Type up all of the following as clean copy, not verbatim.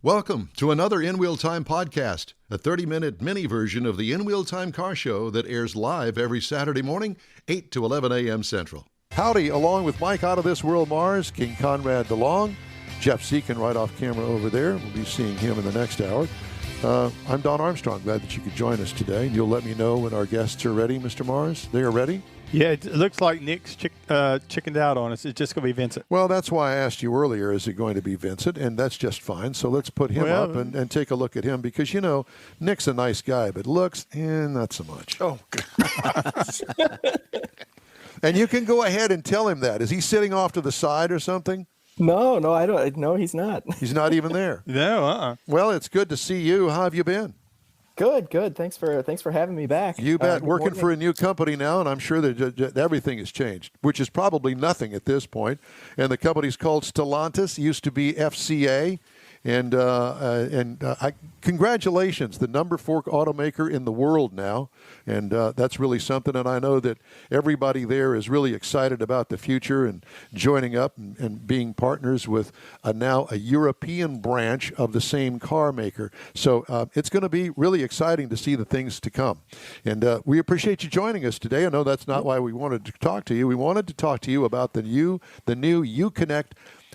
Welcome to another In Wheel Time podcast, a 30-minute mini version of the In Wheel Time car show that airs live every Saturday morning, 8 to 11 a.m. Central. Howdy, along with Mike out of this world Mars, King Conrad DeLong, Jeff Seekin right off camera over there. We'll be seeing him in the next hour. I'm Don Armstrong. Glad that you could join us today. You'll let me know when our guests are ready, Mr. Mars. They are ready? Yeah, it looks like Nick's chickened out on us. It's just going to be Vincent. Well, that's why I asked you earlier, is it going to be Vincent? And that's just fine. So let's put him up and take a look at him because, you know, Nick's a nice guy, but looks, not so much. Oh, God. And you can go ahead and tell him that. Is he sitting off to the side or something? No, I don't. No, he's not. He's not even there. No, Well, it's good to see you. How have you been? Good. Thanks for having me back. You bet. Working for a new company now, and I'm sure that everything has changed, which is probably nothing at this point. And the company's called Stellantis, used to be FCA. And congratulations, the number 4 automaker in the world now. And that's really something. And I know that everybody there is really excited about the future and joining up and being partners with now a European branch of the same car maker. So it's going to be really exciting to see the things to come. And we appreciate you joining us today. I know that's not why we wanted to talk to you. We wanted to talk to you about the new Uconnect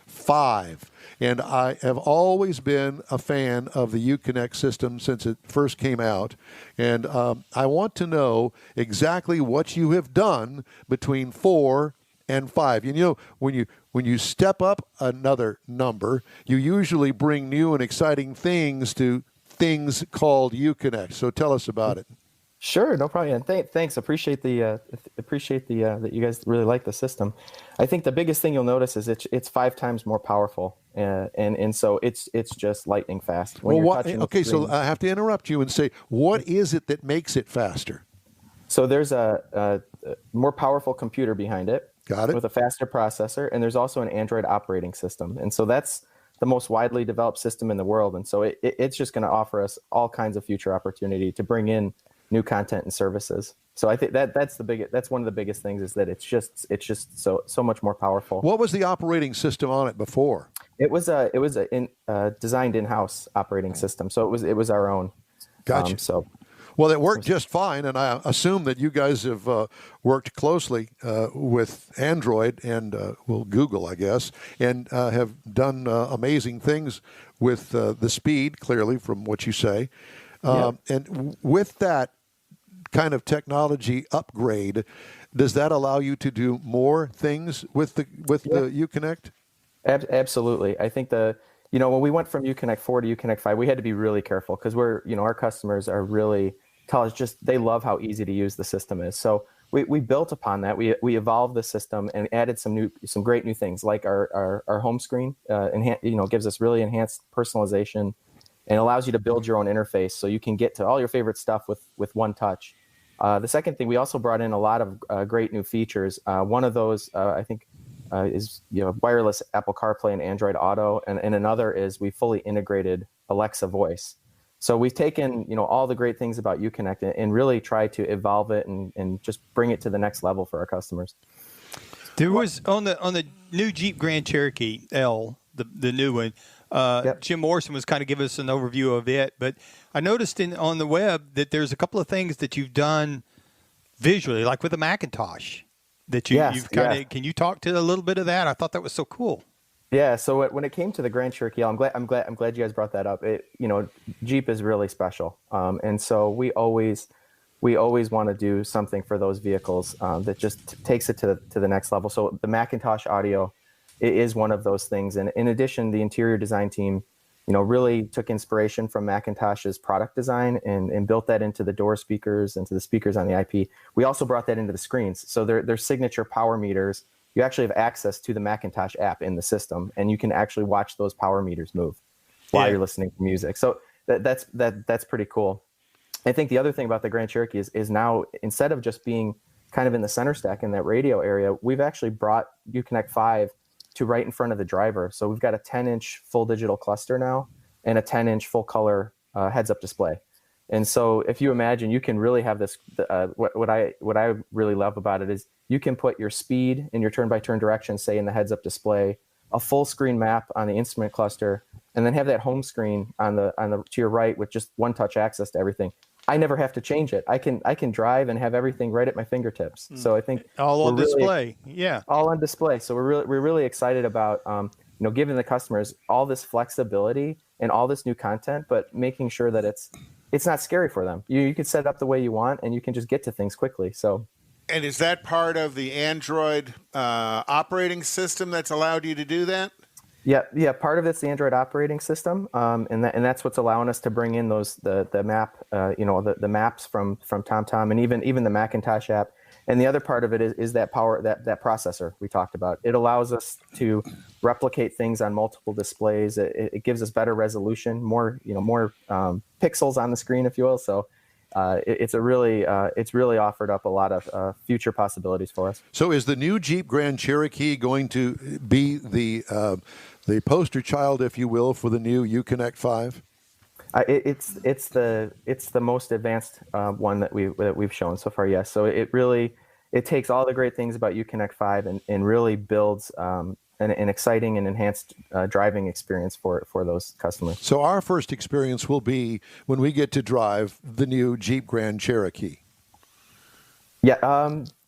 5. And I have always been a fan of the Uconnect system since it first came out. And I want to know exactly what you have done between 4 and 5. And, you know, when you step up another number, you usually bring new and exciting things to things called Uconnect. So tell us about it. Sure, no problem. And thanks. Appreciate the that you guys really like the system. I think the biggest thing you'll notice is it's 5 times more powerful, and so it's just lightning fast. When So I have to interrupt you and say, what is it that makes it faster? So there's a more powerful computer behind it. Got it. With a faster processor, and there's also an Android operating system, and so that's the most widely developed system in the world. And so it's just going to offer us all kinds of future opportunity to bring in new content and services. So I think that's one of the biggest things is that it's just so much more powerful. What was the operating system on it before? It was a designed in-house operating system. So it was our own. Gotcha. Well, it worked just fine, and I assume that you guys have worked closely with Android and Google, I guess, and have done amazing things with the speed, clearly, from what you say. And with that kind of technology upgrade, does that allow you to do more things with the Uconnect? Absolutely. I think when we went from Uconnect 4 to Uconnect 5, we had to be really careful because our customers are really they love how easy to use the system is. So we built upon that. We evolved the system and added some great new things like our home screen. Gives us really enhanced personalization and allows you to build your own interface so you can get to all your favorite stuff with one touch. The second thing, we also brought in a lot of great new features. One of those, I think, is wireless Apple CarPlay and Android Auto, and another is we fully integrated Alexa voice. So we've taken all the great things about Uconnect and really tried to evolve it and just bring it to the next level for our customers. There was on the new Jeep Grand Cherokee L, the new one. Jim Morrison was kind of giving us an overview of it, but I noticed on the web that there's a couple of things that you've done visually, like with the Macintosh, that you've kind of. Can you talk to a little bit of that? I thought that was so cool. Yeah. So when it came to the Grand Cherokee L, I'm glad you guys brought that up. Jeep is really special, and so we always want to do something for those vehicles that just takes it to the next level. So the Macintosh audio. It is one of those things. And in addition, the interior design team, really took inspiration from Macintosh's product design and built that into the door speakers, into the speakers on the IP. We also brought that into the screens. So their signature power meters, you actually have access to the Macintosh app in the system, and you can actually watch those power meters move while you're listening to music. So that's pretty cool. I think the other thing about the Grand Cherokee is now, instead of just being kind of in the center stack in that radio area, we've actually brought Uconnect 5 to right in front of the driver. So we've got a 10-inch full digital cluster now and a 10-inch full color heads-up display. And so if you imagine, you can really have this, what I really love about it is you can put your speed and your turn-by-turn direction, say in the heads-up display, a full screen map on the instrument cluster, and then have that home screen on the to your right with just one touch access to everything. I never have to change it. I can drive and have everything right at my fingertips. So I think all on display. Yeah, all on display. So we're really excited about giving the customers all this flexibility and all this new content, but making sure that it's not scary for them. You can set it up the way you want, and you can just get to things quickly. So. And is that part of the Android operating system that's allowed you to do that? Yeah. Part of it's the Android operating system, and that's what's allowing us to bring in the map, the maps from TomTom, and even the Macintosh app. And the other part of it is that processor we talked about. It allows us to replicate things on multiple displays. It gives us better resolution, more pixels on the screen, if you will. So. It's really offered up a lot of future possibilities for us. So, is the new Jeep Grand Cherokee going to be the poster child, if you will, for the new Uconnect 5? It's the most advanced one that we've shown so far. Yes. So it takes all the great things about Uconnect 5 and really builds an exciting and enhanced driving experience for those customers. So our first experience will be when we get to drive the new Jeep Grand Cherokee. Yeah.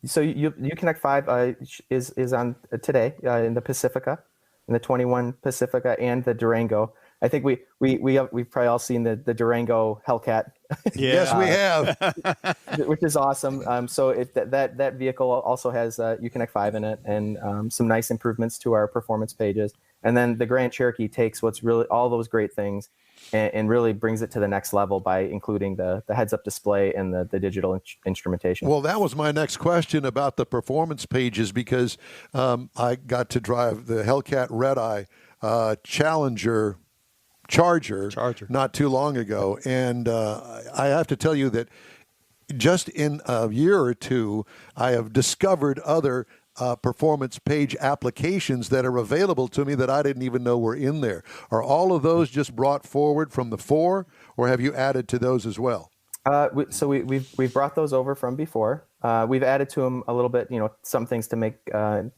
So Uconnect 5 is on today in the Pacifica, in the 21 Pacifica and the Durango. I think we've probably all seen the Durango Hellcat. Yeah. Yes, we have. Which is awesome. So that vehicle also has Uconnect 5 in it, and some nice improvements to our performance pages. And then the Grand Cherokee takes what's really all those great things and really brings it to the next level by including the heads-up display and the digital instrumentation. Well, that was my next question about the performance pages, because I got to drive the Hellcat Red Eye Charger not too long ago, and I have to tell you that just in a year or two, I have discovered other performance page applications that are available to me that I didn't even know were in there. Are all of those just brought forward from the 4, or have you added to those as well? So we've brought those over from before. We've added to them a little bit, some things to make the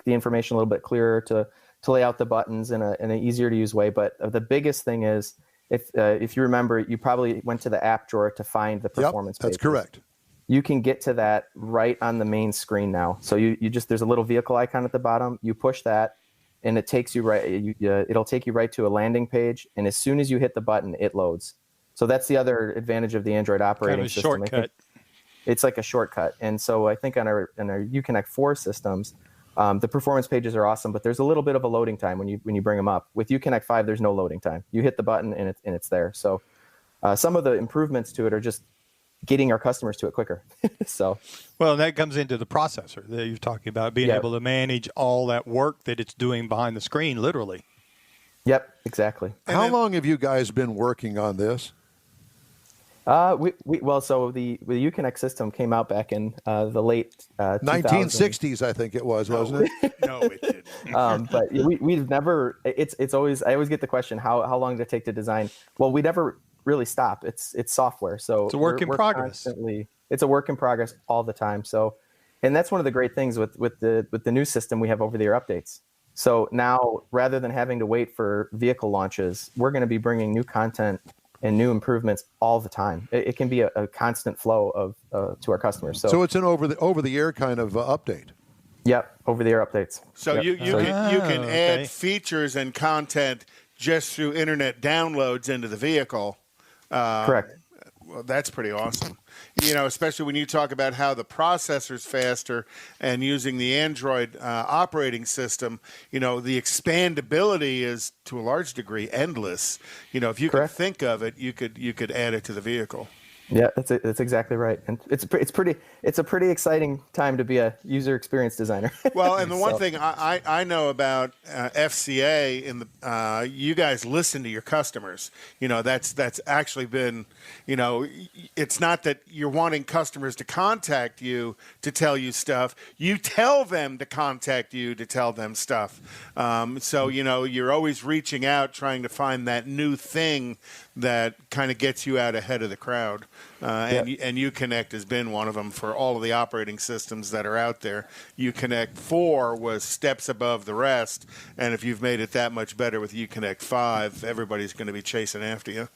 information a little bit clearer, to lay out the buttons in an easier to use way. But the biggest thing is, if you remember, you probably went to the app drawer to find the performance pages. That's correct. You can get to that right on the main screen now. So there's a little vehicle icon at the bottom. You push that, and it takes you right. It'll take you right to a landing page, and as soon as you hit the button, it loads. So that's the other advantage of the Android operating system. Shortcut. It's like a shortcut. And so I think on our Uconnect 4 systems, the performance pages are awesome, but there's a little bit of a loading time when you bring them up. With Uconnect 5, there's no loading time. You hit the button and it's there. So some of the improvements to it are just getting our customers to it quicker. Well, that comes into the processor that you're talking about, being able to manage all that work that it's doing behind the screen, literally. Yep, exactly. How long have you guys been working on this? So the Uconnect system came out back in the late 1960s, I think it was, wasn't it? No, it didn't. But we've never. It's always. I always get the question, how long did it take to design? Well, we never really stop. It's software, so it's a work in progress. It's a work in progress all the time. So, and that's one of the great things with the new system, we have over-the-air updates. So now, rather than having to wait for vehicle launches, we're going to be bringing new content and new improvements all the time. It can be a constant flow of to our customers. So it's an over the air kind of update. Yep, over the air updates. So yep. you can add features and content just through internet downloads into the vehicle. Correct. Well, that's pretty awesome. Especially when you talk about how the processor's faster and using the Android operating system, the expandability is to a large degree endless. If you could think of it, you could add it to the vehicle. Yeah, that's exactly right, and it's a pretty exciting time to be a user experience designer. Well, and the one thing I know about FCA you guys listen to your customers. That's actually been, it's not that you're wanting customers to contact you to tell you stuff. You tell them to contact you to tell them stuff. So you're always reaching out, trying to find that new thing that kind of gets you out ahead of the crowd. and Uconnect has been one of them for all of the operating systems that are out there. Uconnect 4 was steps above the rest, and if you've made it that much better with Uconnect 5, everybody's going to be chasing after you.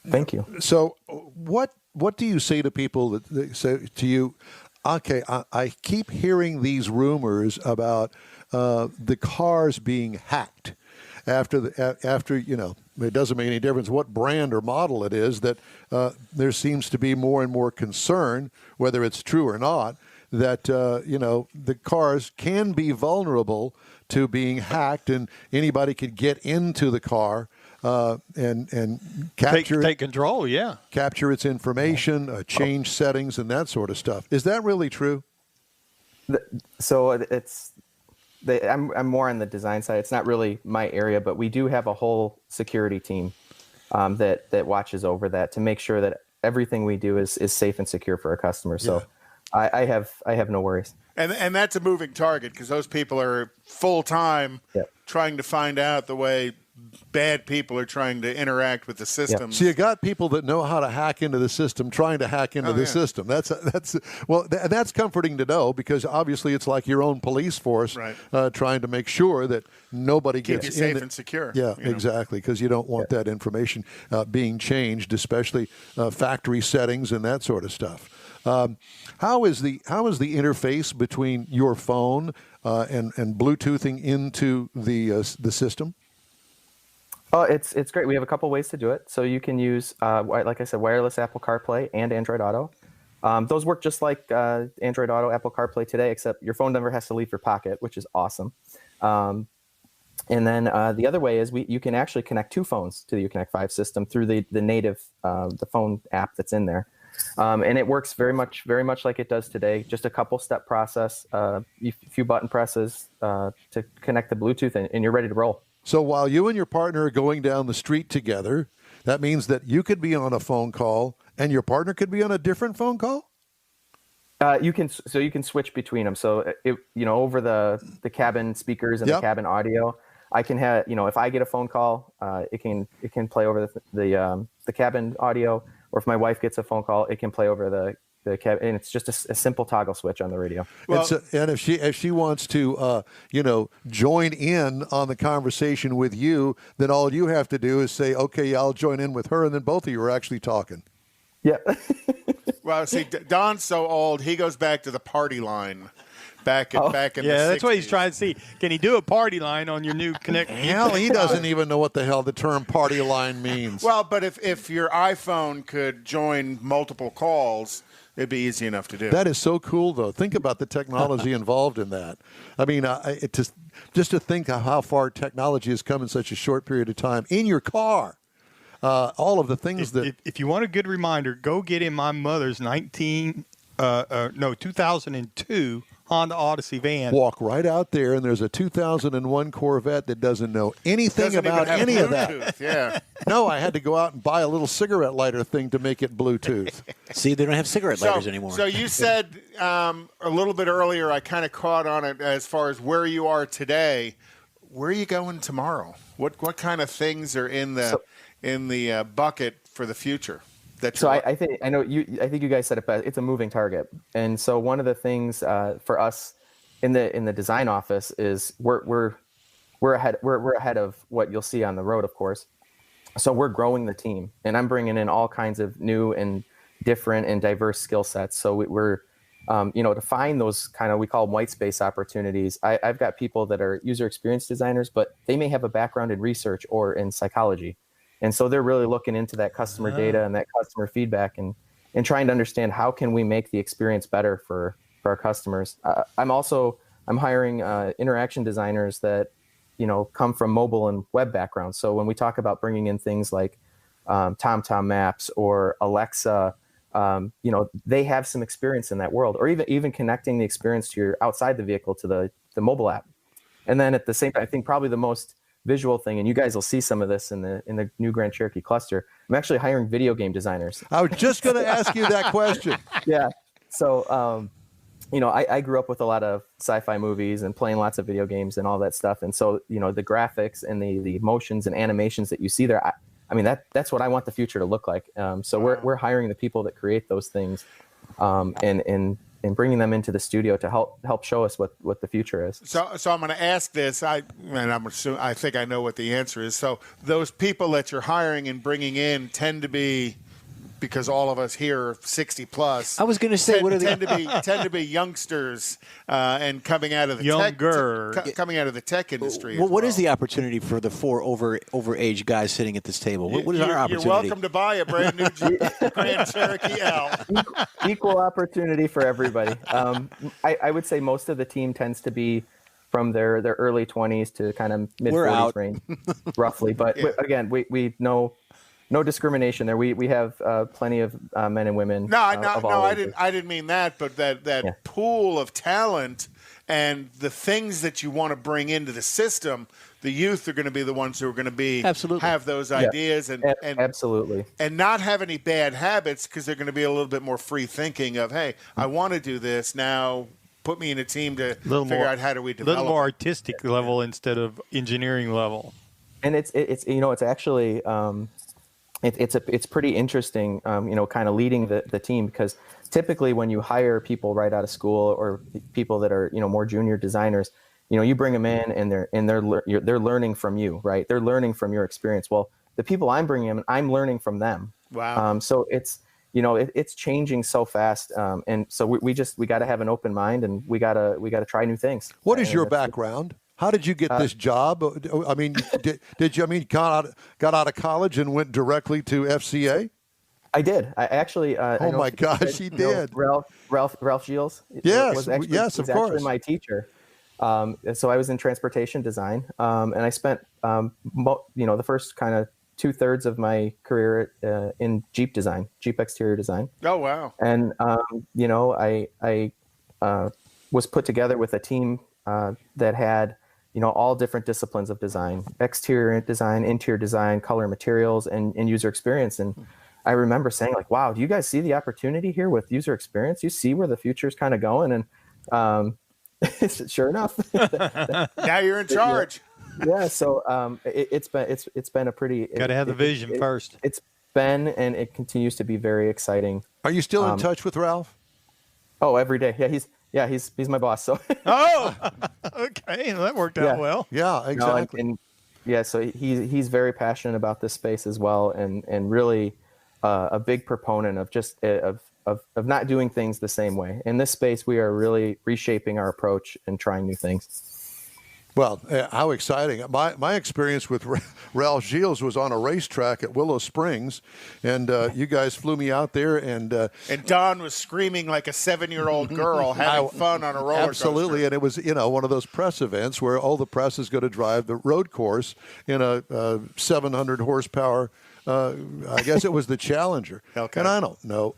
Thank you. So what do you say to people that say to you, okay, I keep hearing these rumors about the cars being hacked after it doesn't make any difference what brand or model it is, that there seems to be more and more concern, whether it's true or not, that the cars can be vulnerable to being hacked, and anybody could get into the car and capture take control, capture its information, change settings, and that sort of stuff. Is that really true? So I'm more on the design side. It's not really my area, but we do have a whole security team that watches over that to make sure that everything we do is safe and secure for our customers. So I have no worries. And that's a moving target, because those people are full time trying to find out the way bad people are trying to interact with the system. So you got people that know how to hack into the system, trying to hack into the system. That's comforting to know, because obviously it's like your own police force, trying to make sure that nobody gets in safe and secure. Yeah, exactly, because you don't want that information being changed, especially factory settings and that sort of stuff. How is the interface between your phone and Bluetoothing into the system? Oh, it's great. We have a couple ways to do it. So you can use, like I said, wireless Apple CarPlay and Android Auto. Those work just like Android Auto, Apple CarPlay today, except your phone never has to leave your pocket, which is awesome. And then the other way is you can actually connect two phones to the Uconnect 5 system through the native the phone app that's in there. And it works very much like it does today. Just a couple step process, a few button presses to connect the Bluetooth, and you're ready to roll. So while you and your partner are going down the street together, that means that you could be on a phone call and your partner could be on a different phone call? You can switch between them. So over the cabin speakers and the cabin audio, I can have, if I get a phone call, it can play over the cabin audio, or if my wife gets a phone call, it can play over the cabin, and it's just a simple toggle switch on the radio. Well, and if she wants to, join in on the conversation with you, then all you have to do is say, okay, I'll join in with her, and then both of you are actually talking. Yeah. Well, see, Don's so old, he goes back to the party line. Back in the 60s. That's what he's trying to see. Can he do a party line on your new Connect? Hell, he doesn't even know what the hell the term party line means. Well, but if your iPhone could join multiple calls, it'd be easy enough to do. That is so cool, though. Think about the technology involved in that. I mean, just to think of how far technology has come in such a short period of time in your car. All of the things if you want a good reminder, go get in my mother's 2002 Honda Audacy van. Walk right out there, and there's a 2001 Corvette that doesn't know anything about any of that. Yeah. No, I had to go out and buy a little cigarette lighter thing to make it Bluetooth. See, they don't have cigarette lighters anymore. So you said a little bit earlier, I kind of caught on it as far as where you are today. Where are you going tomorrow? What kind of things are in the bucket for the future? I think you guys said it best. It's a moving target, and so one of the things for us in the design office is we're ahead of what you'll see on the road, of course. So we're growing the team, and I'm bringing in all kinds of new and different and diverse skill sets. So we're to find those kind of, we call them white space opportunities. I've got people that are user experience designers, but they may have a background in research or in psychology. And so they're really looking into that customer data and that customer feedback and trying to understand how can we make the experience better for our customers. I'm hiring interaction designers that, come from mobile and web backgrounds. So when we talk about bringing in things like TomTom Maps or Alexa, they have some experience in that world, or even connecting the experience to your outside the vehicle to the mobile app. And then at the same time, I think probably the most visual thing, and you guys will see some of this in the new Grand Cherokee cluster, I'm actually hiring video game designers. I was just going to ask you that question. Yeah. So, I grew up with a lot of sci-fi movies and playing lots of video games and all that stuff. And so, the graphics and the motions and animations that you see there, I mean, that's what I want the future to look like. So we're hiring the people that create those things, and bringing them into the studio to help show us what the future is. So I'm going to ask this. I think I know what the answer is. So those people that you're hiring and bringing in tend to be, because all of us here are 60 plus. I was going to say, tend to be youngsters and coming out of the coming out of the tech industry. What is the opportunity for the 4 overage guys sitting at this table? What is our opportunity? You're welcome to buy a brand new Jeep Grand Cherokee L. Equal opportunity for everybody. I would say most of the team tends to be from their early 20s to kind of mid 40s range, roughly. But again, we know. No discrimination there. We have plenty of men and women. I didn't mean that, but that pool of talent and the things that you want to bring into the system. The youth are going to be the ones who are going to have those ideas and absolutely, and not have any bad habits, because they're going to be a little bit more free thinking of, hey, I want to do this now. Put me in a team to figure out how do we develop. A little more artistic level instead of engineering level. And it's actually. It's pretty interesting, kind of leading the team, because typically when you hire people right out of school or people that are, more junior designers, you bring them in and they're learning from you, right? They're learning from your experience. Well, the people I'm bringing in, I'm learning from them. Wow. So it's, it's changing so fast. And so we got to have an open mind, and we got to try new things. What is your background? How did you get this job? I mean, did you got out of college and went directly to FCA? I did. I actually. Oh my gosh, he did. Ralph Gilles. Yes, of course. Actually my teacher. So I was in transportation design, and I spent the first kind of 2/3 of my career in Jeep design, Jeep exterior design. Oh wow! And I was put together with a team that had all different disciplines of design: exterior design, interior design, color, materials, and user experience. And I remember saying, like, wow, do you guys see the opportunity here with user experience? You see where the future is kind of going? And sure enough, now you're in charge. Yeah. So it's been a pretty. Got to have the vision first. It's been, and it continues to be very exciting. Are you still in touch with Ralph? Oh, every day. Yeah, he's my boss. So. Oh, okay, that worked out well. Yeah, exactly. So he's very passionate about this space as well, and really a big proponent of just of not doing things the same way. In this space, we are really reshaping our approach and trying new things. Well, how exciting. My experience with Ralph Gilles was on a racetrack at Willow Springs, and you guys flew me out there. And Don was screaming like a 7-year-old girl having fun on a roller absolutely, coaster. And it was, one of those press events where all the press is going to drive the road course in a 700 horsepower I guess it was the Challenger. Okay. And I don't know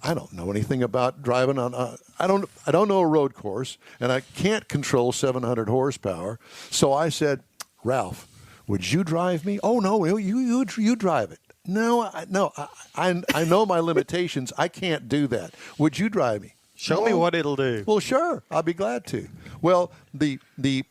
anything about driving on. I don't know a road course, and I can't control 700 horsepower. So I said, Ralph, would you drive me? Oh no, you drive it. No, I know my limitations. I can't do that. Would you drive me? Show me what it'll do. Well, sure. I'll be glad to. Well, the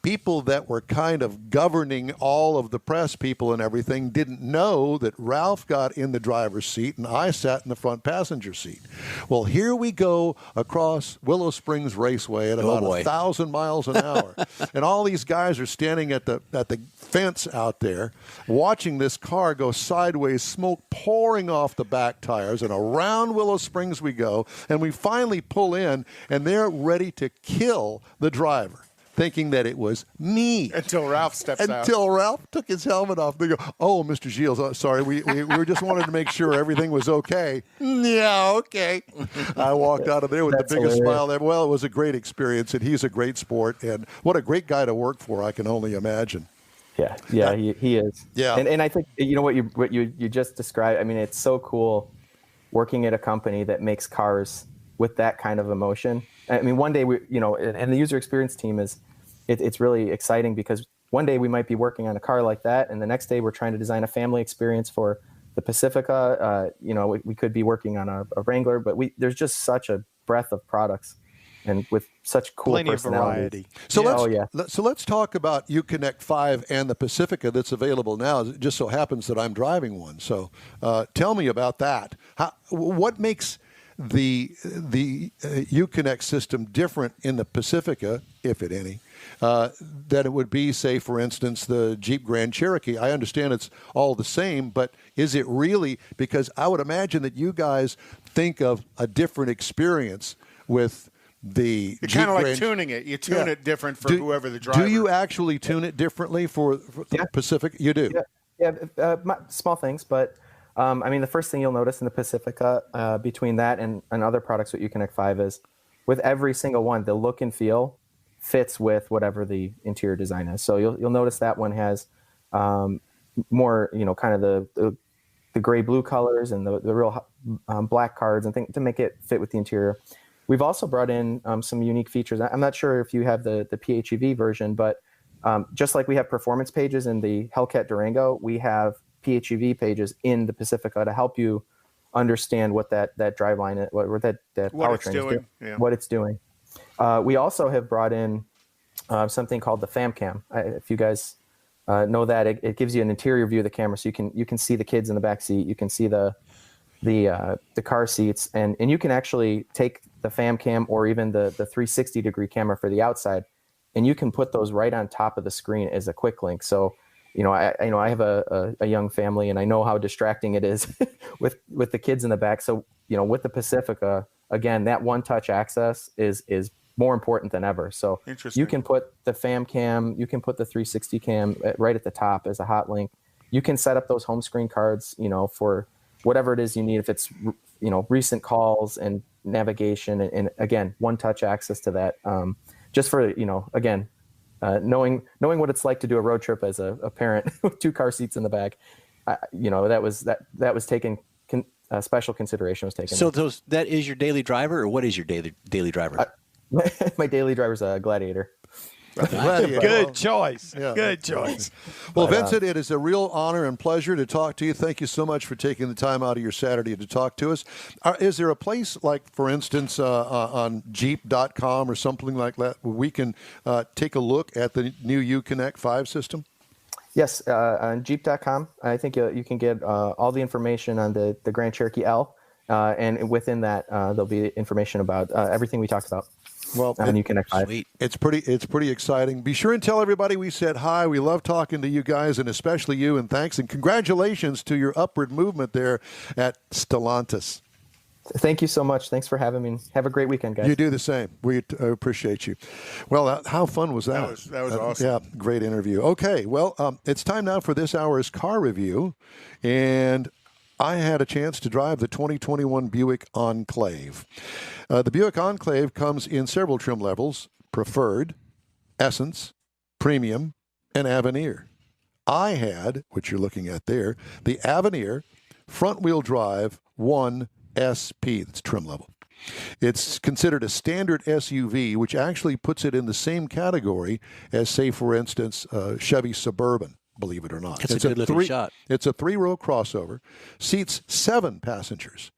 people that were kind of governing all of the press people and everything didn't know that Ralph got in the driver's seat and I sat in the front passenger seat. Well, here we go across Willow Springs Raceway at about 1,000 miles an hour. And all these guys are standing at the fence out there watching this car go sideways, smoke pouring off the back tires, and around Willow Springs we go, and we finally pull in, and they're ready to kill the driver, thinking that it was me. Until Ralph steps out. Until Ralph took his helmet off. They go, oh, Mr. Gilles, sorry, we just wanted to make sure everything was okay. Yeah, okay. I walked out of there with the biggest smile ever. Well, it was a great experience, and he's a great sport, and what a great guy to work for, I can only imagine. Yeah, he is. Yeah. And I think, what you just described, I mean, it's so cool working at a company that makes cars with that kind of emotion. I mean, one day and the user experience team it's really exciting because one day we might be working on a car like that, and the next day we're trying to design a family experience for the Pacifica. We could be working on a Wrangler, but there's just such a breadth of products and with such cool Plenty of personalities. variety. So let's talk about Uconnect 5 and the Pacifica that's available now. It just so happens that I'm driving one. So tell me about that. What makes the Uconnect system different in the Pacifica, if it any, than it would be, say, for instance, the Jeep Grand Cherokee? I understand it's all the same, but is it really? Because I would imagine that you guys think of a different experience with the You're Jeep kind of like Grand... tuning it. You tune it different for whoever the driver. Do you actually tune it differently for the Pacifica? You do? Small things, but I mean, the first thing you'll notice in the Pacifica between that and other products with Uconnect 5 is with every single one, the look and feel fits with whatever the interior design is. So you'll notice that one has more, kind of the gray blue colors and the real black cards and things to make it fit with the interior. We've also brought in some unique features. I'm not sure if you have the PHEV version, but just like we have performance pages in the Hellcat Durango, we have PHEV pages in the Pacifica to help you understand what that driveline is, what that powertrain is doing, what it's doing. We also have brought in something called the Fam Cam. If you guys know that, it gives you an interior view of the camera, so you can see the kids in the back seat, you can see the car seats, and you can actually take the Fam Cam or even the 360 degree camera for the outside, and you can put those right on top of the screen as a quick link. So I have a young family, and I know how distracting it is with the kids in the back. So with the Pacifica, again, that one-touch access is more important than ever. So you can put the Fam Cam, you can put the 360 cam right at the top as a hot link. You can set up those home screen cards, for whatever it is you need. If it's recent calls and navigation, and again, one-touch access to that. Just for again. Knowing what it's like to do a road trip as a parent with 2 car seats in the back, that was taken. Special consideration was taken. So that is your daily driver, or what is your daily driver? My daily driver's a Gladiator. Good choice. Yeah. Good choice. Well, Vincent, it is a real honor and pleasure to talk to you. Thank you so much for taking the time out of your Saturday to talk to us. Is there a place, like, for instance, on Jeep.com or something like that, where we can take a look at the new Uconnect 5 system? Yes, on Jeep.com. I think you can get all the information on the Grand Cherokee L, and within that, there'll be information about everything we talked about. Well, and Uconnect 5. Sweet. It's pretty exciting. Be sure and tell everybody we said hi. We love talking to you guys, and especially you. And thanks and congratulations to your upward movement there at Stellantis. Thank you so much. Thanks for having me. Have a great weekend, guys. You do the same. We appreciate you. Well, how fun was that? That was awesome. Yeah, great interview. Okay, well, it's time now for this hour's car review, and I had a chance to drive the 2021 Buick Enclave. The Buick Enclave comes in several trim levels: Preferred, Essence, Premium, and Avenir. I had, which you're looking at there, the Avenir front-wheel drive 1SP. That's trim level. It's considered a standard SUV, which actually puts it in the same category as, say, for instance, Chevy Suburban. Believe it or not. It's a good looking shot. It's a 3-row crossover, seats 7 passengers,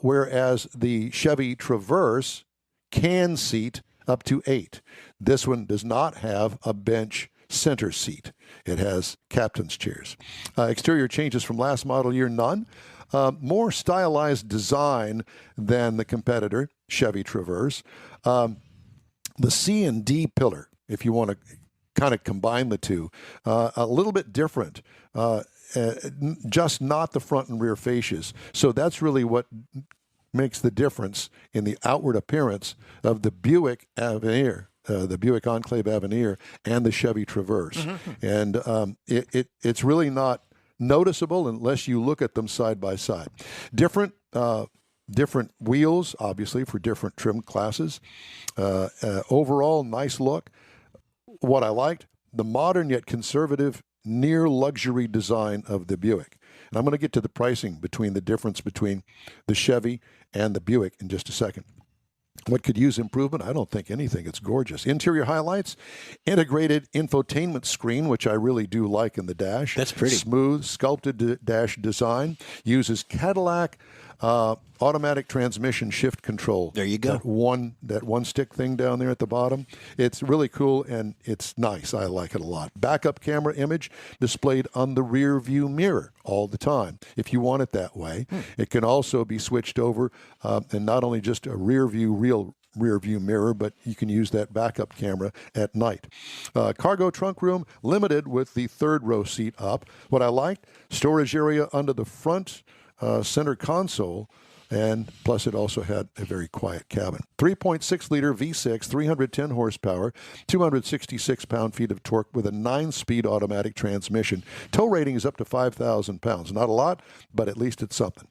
whereas the Chevy Traverse can seat up to 8. This one does not have a bench center seat. It has captain's chairs. Exterior changes from last model year, none. More stylized design than the competitor, Chevy Traverse. The C and D pillar, if you want to kind of combine the two, a little bit different, just not the front and rear fascias. So that's really what makes the difference in the outward appearance of the Buick Avenir, the Buick Enclave Avenir, and the Chevy Traverse. Mm-hmm. And it's really not noticeable unless you look at them side by side. Different wheels, obviously, for different trim classes. Overall, nice look. What I liked, the modern yet conservative near luxury design of the Buick. And I'm going to get to the pricing between the difference between the Chevy and the Buick in just a second. What could use improvement? I don't think anything. It's gorgeous. Interior highlights, integrated infotainment screen, which I really do like in the dash. That's pretty. Smooth, sculpted dash design. Uses Cadillac automatic transmission shift control. There you go. That one stick thing down there at the bottom. It's really cool, and it's nice. I like it a lot. Backup camera image displayed on the rear view mirror all the time, if you want it that way. It can also be switched over, and not only just a rear view mirror, but you can use that backup camera at night. Cargo trunk room limited with the third row seat up. What I liked, storage area under the front center console, and plus it also had a very quiet cabin. 3.6-liter V6, 310 horsepower, 266 pound-feet of torque with a 9-speed automatic transmission. Tow rating is up to 5,000 pounds. Not a lot, but at least it's something.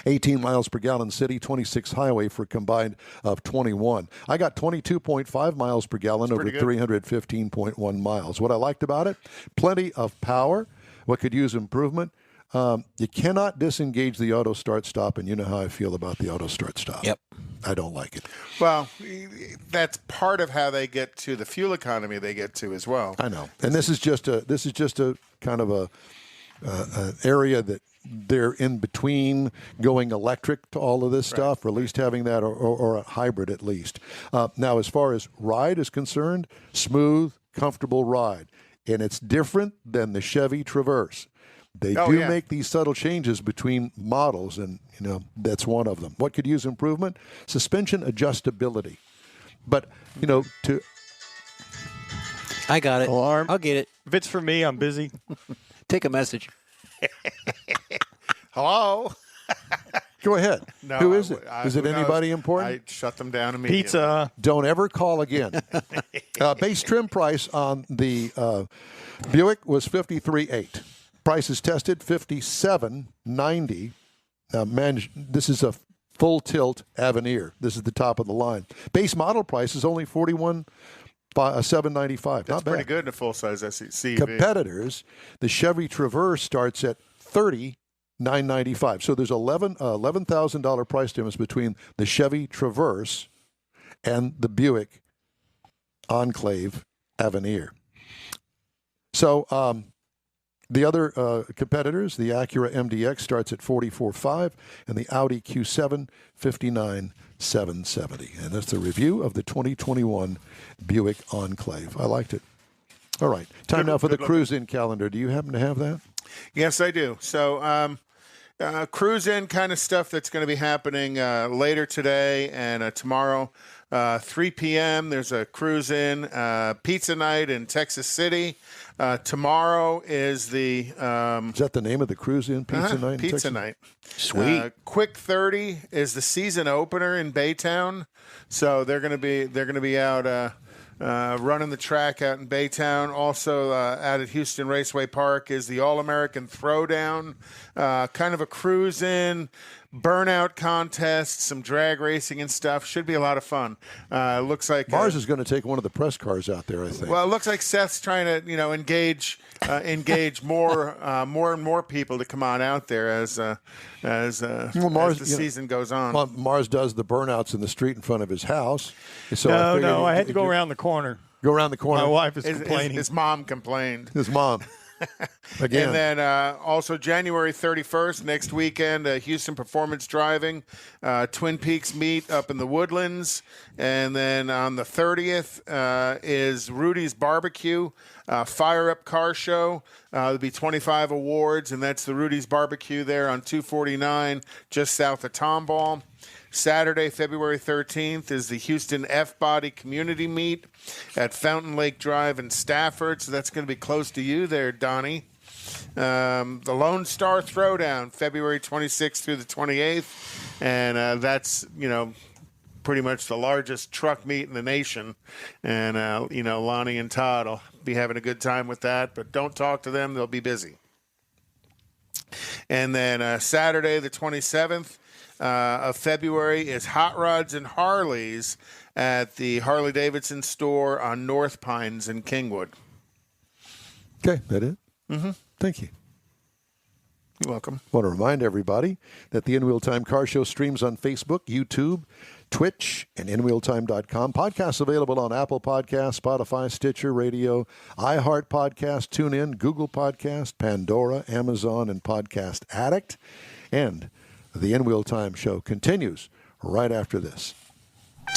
18 miles per gallon city, 26 highway for a combined of 21. I got 22.5 miles per gallon over 315.1 miles. What I liked about it, plenty of power. What could use improvement? You cannot disengage the auto start stop, and you know how I feel about the auto start stop. Yep. I don't like it. Well, that's part of how they get to the fuel economy they get to as well. I know. And this is just a kind of an area that they're in between going electric to all of this stuff, or at least having that, or a hybrid at least. Now, as far as ride is concerned, smooth, comfortable ride. And it's different than the Chevy Traverse. They make these subtle changes between models, and that's one of them. What could use improvement? Suspension adjustability. But I got it. Alarm. I'll get it. If it's for me, I'm busy. Take a message. Hello? Go ahead. No, Who is it? Is it anybody important? I shut them down immediately. Pizza. Don't ever call again. Base trim price on the Buick was $53,800. Prices tested $57,990. Man, this is a full tilt Avenir. This is the top of the line. Base model price is only $41,795. That's pretty good in a full size SUV. Competitors, the Chevy Traverse starts at $30,995. So there's $11,000 price difference between the Chevy Traverse and the Buick Enclave Avenir. So the other competitors, the Acura MDX starts at $44,500, and the Audi Q7 $59,770. And that's the review of the 2021 Buick Enclave. I liked it. All right, time now for the cruise-in calendar. Do you happen to have that? Yes, I do. So cruise-in kind of stuff that's going to be happening later today and tomorrow. 3 p.m., there's a cruise-in pizza night in Texas City. Tomorrow is the... is that the name of the cruise-in pizza night? Pizza night. Sweet. Quick 30 is the season opener in Baytown. So they're going to be out running the track out in Baytown. Also out at Houston Raceway Park is the All-American Throwdown. Kind of a cruise-in burnout contest, some drag racing and stuff. Should be a lot of fun. Looks like Mars is going to take one of the press cars out there, I think. Well, it looks like Seth's trying to engage more and more people to come on out there as the season goes on. Well, Mars does the burnouts in the street in front of his house. So No, I had to go around the corner. Go around the corner. My wife is complaining. His mom complained. His mom. Again. And then also January 31st, next weekend, Houston Performance Driving, Twin Peaks meet up in the Woodlands. And then on the 30th is Rudy's Barbecue, Fire Up Car Show. There'll be 25 awards, and that's the Rudy's Barbecue there on 249, just south of Tomball. Saturday, February 13th, is the Houston F-Body Community Meet at Fountain Lake Drive in Stafford. So that's going to be close to you there, Donnie. The Lone Star Throwdown, February 26th through the 28th. And that's, pretty much the largest truck meet in the nation. And, Lonnie and Todd will be having a good time with that. But don't talk to them. They'll be busy. And then Saturday, the 27th, of February is Hot Rods and Harleys at the Harley-Davidson store on North Pines in Kingwood. Okay, that it? Mm-hmm. Thank you. You're welcome. I want to remind everybody that the In Wheel Time Car Show streams on Facebook, YouTube, Twitch, and InWheelTime.com. Podcasts available on Apple Podcasts, Spotify, Stitcher Radio, iHeart Podcast, TuneIn, Google Podcast, Pandora, Amazon, and Podcast Addict. And the In-Wheel Time show continues right after this.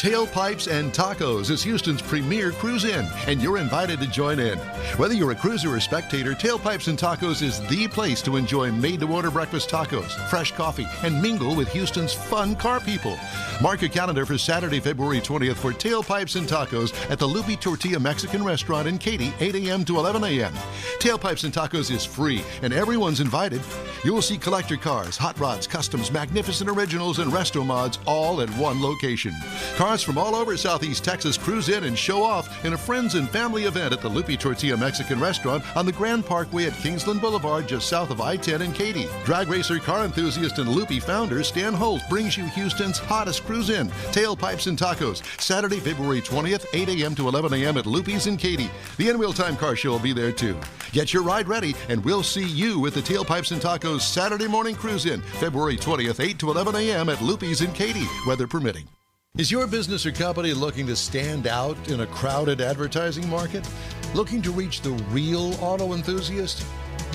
Tailpipes and Tacos is Houston's premier cruise-in, and you're invited to join in. Whether you're a cruiser or spectator, Tailpipes and Tacos is the place to enjoy made-to-order breakfast tacos, fresh coffee, and mingle with Houston's fun car people. Mark your calendar for Saturday, February 20th for Tailpipes and Tacos at the Lupi Tortilla Mexican Restaurant in Katy, 8 a.m. to 11 a.m. Tailpipes and Tacos is free, and everyone's invited. You will see collector cars, hot rods, customs, magnificent originals, and resto mods all at one location. Cars from all over Southeast Texas cruise in and show off in a friends and family event at the Lupi Tortilla Mexican Restaurant on the Grand Parkway at Kingsland Boulevard, just south of I-10 in Katy. Drag racer, car enthusiast, and Lupi founder Stan Holt brings you Houston's hottest cruise in, Tailpipes and Tacos, Saturday, February 20th, 8 a.m. to 11 a.m. at Lupi's in Katy. The In-Wheel Time Car Show will be there too. Get your ride ready, and we'll see you at the Tailpipes and Tacos Saturday morning cruise in, February 20th, 8 to 11 a.m. at Lupi's in Katy, weather permitting. Is your business or company looking to stand out in a crowded advertising market? Looking to reach the real auto enthusiast?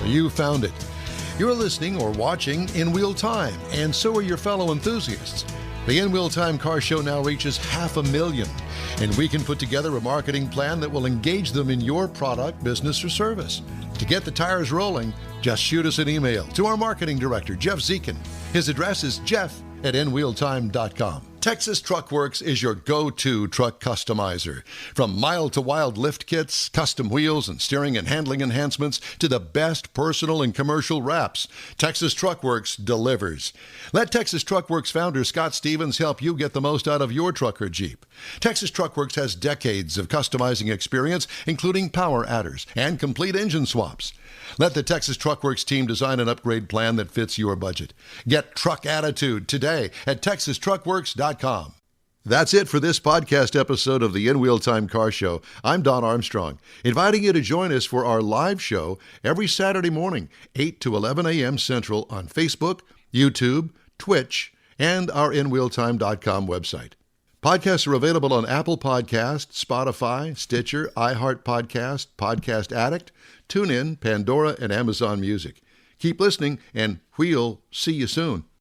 You found it. You're listening or watching In-Wheel Time, and so are your fellow enthusiasts. The In-Wheel Time Car Show now reaches 500,000, and we can put together a marketing plan that will engage them in your product, business, or service. To get the tires rolling, just shoot us an email to our marketing director, Jeff Zekin. His address is jeff@inwheeltime.com. Texas Truck Works is your go-to truck customizer. From mild to wild lift kits, custom wheels, and steering and handling enhancements to the best personal and commercial wraps, Texas Truck Works delivers. Let Texas Truck Works founder Scott Stevens help you get the most out of your truck or Jeep. Texas Truck Works has decades of customizing experience, including power adders and complete engine swaps. Let the Texas Truck Works team design an upgrade plan that fits your budget. Get truck attitude today at TexasTruckWorks.com. That's it for this podcast episode of the In-Wheel Time Car Show. I'm Don Armstrong, inviting you to join us for our live show every Saturday morning, 8 to 11 a.m. Central on Facebook, YouTube, Twitch, and our InWheelTime.com website. Podcasts are available on Apple Podcasts, Spotify, Stitcher, iHeart Podcast, Podcast Addict, TuneIn, Pandora, and Amazon Music. Keep listening, and we'll see you soon.